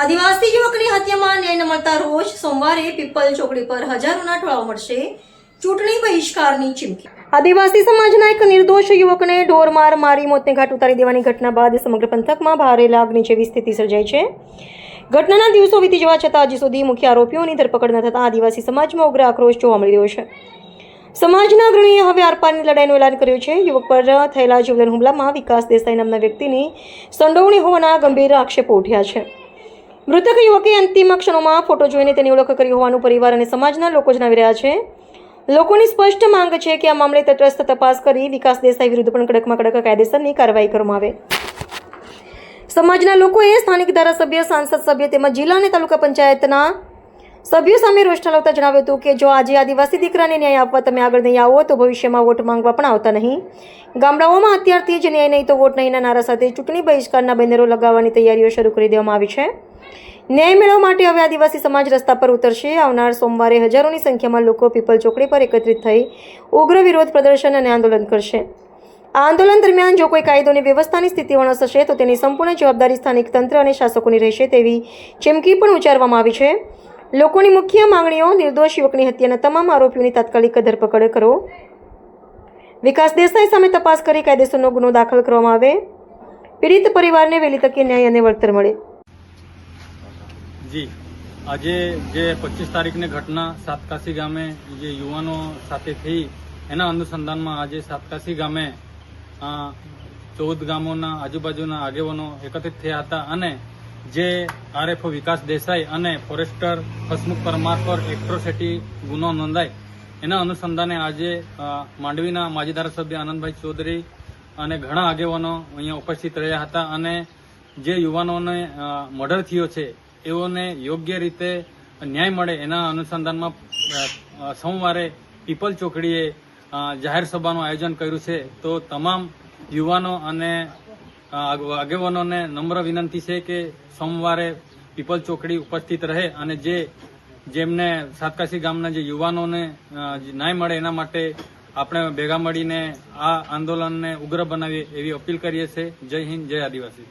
આદિવાસી યુવકની હત્યામાં ન્યાય ન મળતા રોજ સોમવારે પીપલ ચોકડી પર હજારોના ટોળાઓ મળશે, ચૂંટણી બહિષ્કારની ચીમકી। આદિવાસી સમાજના એક નિર્દોષ યુવકને ઢોરમાર મારી મોતને ઘાટ ઉતારી દેવાની ઘટના બાદ સમગ્ર પંથકમાં ભારે લાગણી જેવી સ્થિતિ સર્જાઈ છે। ઘટનાના દિવસો વીતી જવા છતાં હજી સુધી મુખ્ય આરોપીઓની ધરપકડ ન થતાં આદિવાસી સમાજમાં ઉગ્ર આક્રોશ જોવા મળી રહ્યો છે। સમાજના અગ્રણીએ હવે આરપારની લડાઈનું એલાન કર્યું છે। યુવક પર થયેલા જીવલેણ હુમલામાં વિકાસ દેસાઈ નામના વ્યક્તિની સંડોવણી હોવાના ગંભીર આક્ષેપો ઉઠ્યા છે। મૃતક યુવકે અંતિમ ક્ષણોમાં ફોટો જોઈને તેની ઓળખ કરી હોવાનું પરિવાર અને સમાજના લોકો જણાવી રહ્યા છે। લોકોની સ્પષ્ટ માંગ છે કે આ મામલે તટસ્થ તપાસ કરી વિકાસ દેસાઈ વિરુદ્ધ પણ કડકમાં કડક કાયદેસરની કાર્યવાહી કરવામાં આવે। સમાજના લોકોએ સ્થાનિક ધારાસભ્ય, સાંસદ સભ્ય તેમજ જિલ્લા અને તાલુકા પંચાયતના સભ્યો સામે રોષ ઠાલવતા જણાવ્યું હતું કે જો આજે આદિવાસી દીકરાને ન્યાય આપવા તમે આગળ નહીં આવો તો ભવિષ્યમાં વોટ માંગવા પણ આવતા નહીં। ગામડાઓમાં અત્યારથી જ ન્યાય નહીં તો વોટ નહીંના નારા સાથે ચૂંટણી બહિષ્કારના બેનરો લગાવવાની તૈયારીઓ શરૂ કરી દેવામાં આવી છે। ન્યાય મેળવવા માટે હવે આદિવાસી સમાજ રસ્તા પર ઉતરશે। આવનાર સોમવારે હજારોની સંખ્યામાં લોકો પીપલ ચોકડી પર એકત્રિત થઈ ઉગ્ર વિરોધ પ્રદર્શન અને આંદોલન કરશે। આ આંદોલન દરમિયાન જો કોઈ કાયદો અને વ્યવસ્થાની સ્થિતિ વણસશે તો તેની સંપૂર્ણ જવાબદારી સ્થાનિક તંત્ર અને શાસકોની રહેશે તેવી ચીમકી પણ ઉચ્ચારવામાં આવી છે। લોકોની મુખ્ય માંગણીઓ નિર્દોષ યુવકની હત્યાના તમામ આરોપીઓની તાત્કાલિક ધરપકડ કરો, વિકાસ દેસાઈ સામે તપાસ કરી કાયદેસરનો ગુનો દાખલ કરવામાં આવે, પીડિત પરિવારને વહેલી તકે ન્યાય અને વળતર મળે। જી આજે જે 25 તારીખની ઘટના સાતકાસી ગામે જે યુવાનો સાથે થઈ એના અનુસંધાનમાં આજે સાતકાસી ગામે 14 ગામોના આજુબાજુના આગેવાનો એકત્રિત થયા હતા અને જે આરએફઓ વિકાસ દેસાઈ અને ફોરેસ્ટર હસમુખ પરમાર પર એટ્રોસિટી ગુનો નોંધાય એના અનુસંધાને આજે માંડવીના માજી ધારાસભ્ય આનંદભાઈ ચૌધરી અને ઘણા આગેવાનો અહીંયા ઉપસ્થિત રહ્યા હતા અને જે યુવાનોને મર્ડર થયો છે એઓને યોગ્ય રીતે ન્યાય મળે એના અનુસંધાનમાં સોમવારે પીપલ ચોકડીએ જાહેર સભાનું આયોજન કર્યું છે। તો તમામ યુવાનો અને આગેવાનોને નમ્ર વિનંતી છે કે સોમવારે પીપલ ચોકડી ઉપસ્થિત રહે અને જેમને સાતકાસી ગામના જે યુવાનોને ન્યાય મળે એના માટે આપણે ભેગા મળીને આ આંદોલનને ઉગ્ર બનાવીએ એવી અપીલ કરીએ છીએ। જય હિન્દ, જય આદિવાસી।